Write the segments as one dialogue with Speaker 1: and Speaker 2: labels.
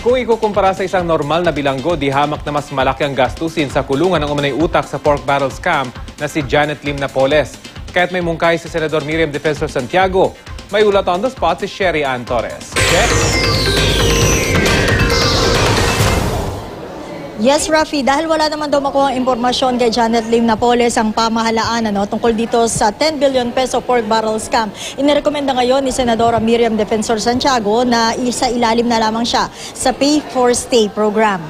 Speaker 1: Kung ikukumpara sa isang normal na bilanggo, di hamak na mas malaki ang gastusin sa kulungan ng umunay utak sa pork barrel scam na si Janet Lim Napoles. Kaya't may mungkay si Senador Miriam Defensor Santiago. May ulat on the spot si Sherry Ann Torres.
Speaker 2: Yes, Rafi, dahil wala naman daw makuha ang impormasyon kay Janet Lim Napoles ang pamahalaan tungkol dito sa 10 billion peso pork barrel scam, inirekomenda ngayon ni Senadora Miriam Defensor Santiago na isa ilalim na lamang siya sa Pay for Stay program.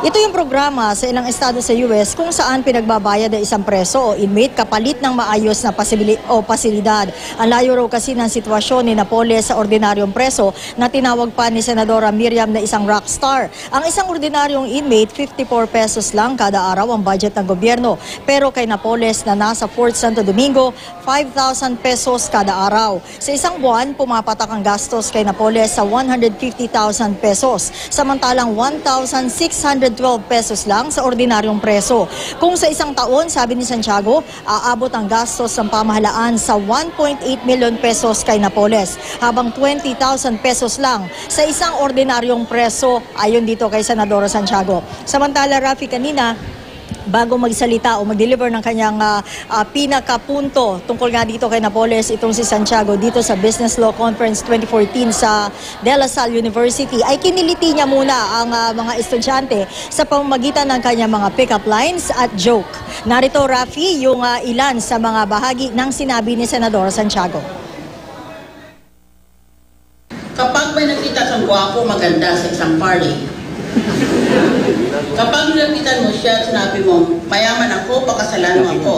Speaker 2: Ito yung programa sa ilang estado sa US kung saan pinagbabayad ang isang preso o inmate kapalit ng maayos na pasilidad. Ang layo raw kasi ng sitwasyon ni Napoles sa ordinaryong preso na tinawag pa ni Senadora Miriam na isang rockstar. Ang isang ordinaryong inmate, 54 pesos lang kada araw ang budget ng gobyerno. Pero kay Napoles na nasa Fort Santo Domingo, 5,000 pesos kada araw. Sa isang buwan, pumapatak ang gastos kay Napoles sa 150,000 pesos. Samantalang 1,612 pesos lang sa ordinaryong preso. Kung sa isang taon, sabi ni Santiago, aabot ang gastos ng pamahalaan sa 1.8 million pesos kay Napoles, habang 20,000 pesos lang sa isang ordinaryong preso ayon dito kay Senadora Santiago. Samantala, Rafi, kanina, bago magsalita o mag-deliver ng kanyang pinakapunto tungkol nga dito kay Napoles, itong si Santiago dito sa Business Law Conference 2014 sa De La Salle University, ay kiniliti niya muna ang mga estudyante sa pamamagitan ng kanyang mga pick-up lines at joke. Narito, Rafi, yung ilan sa mga bahagi ng sinabi ni Senadora Santiago.
Speaker 3: Kapag may nakita kang gwapo maganda sa isang party, kapag nilapitan mo siya, sinabi mo, mayaman ako, pakasalan mo ako.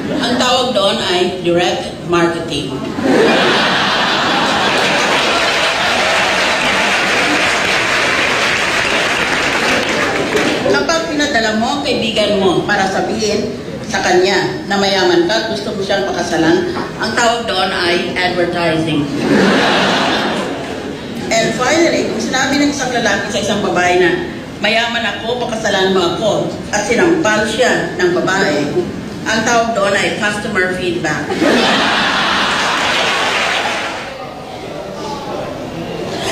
Speaker 3: Ang tawag doon ay direct marketing. Kapag pinadala mo ang kaibigan mo para sabihin sa kanya na mayaman ka, gusto mo siyang pakasalan, ang tawag doon ay advertising. And finally, kung sinabi ng isang lalaki sa isang babae na mayaman ako, pakasalan mo ako, at sinampal siya ng babae, ang tawag doon ay customer feedback.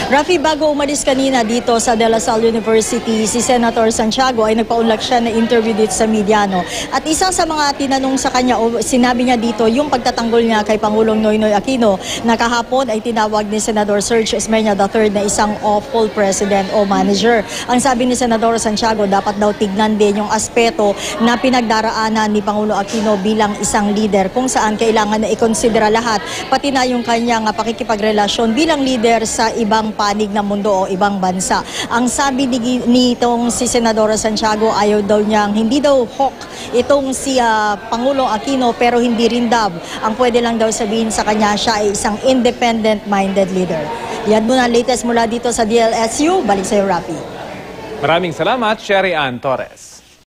Speaker 2: Rafi, bago umalis kanina dito sa De La Salle University, si Senator Santiago ay nagpaunlak siya na interview dito sa media. At isa sa mga tinanong sa kanya o sinabi niya dito yung pagtatanggol niya kay Pangulong Noynoy Aquino na kahapon ay tinawag ni Senador Serge Esmeña III na isang awful president o manager. Ang sabi ni Senador Santiago, dapat daw tignan din yung aspeto na pinagdaraanan ni Pangulo Aquino bilang isang leader kung saan kailangan na ikonsidera lahat, pati na yung kanyang pakikipagrelasyon bilang leader sa ibang panig ng mundo o ibang bansa. Ang sabi nitong si Senadora Santiago, ayaw daw niyang, hindi daw hawk itong si Pangulong Aquino, pero hindi rin dab. Ang pwede lang daw sabihin sa kanya, siya ay isang independent-minded leader. Yan muna latest mula dito sa DLSU. Balik sa iyo, Rafi.
Speaker 1: Maraming salamat, Sherry Ann Torres.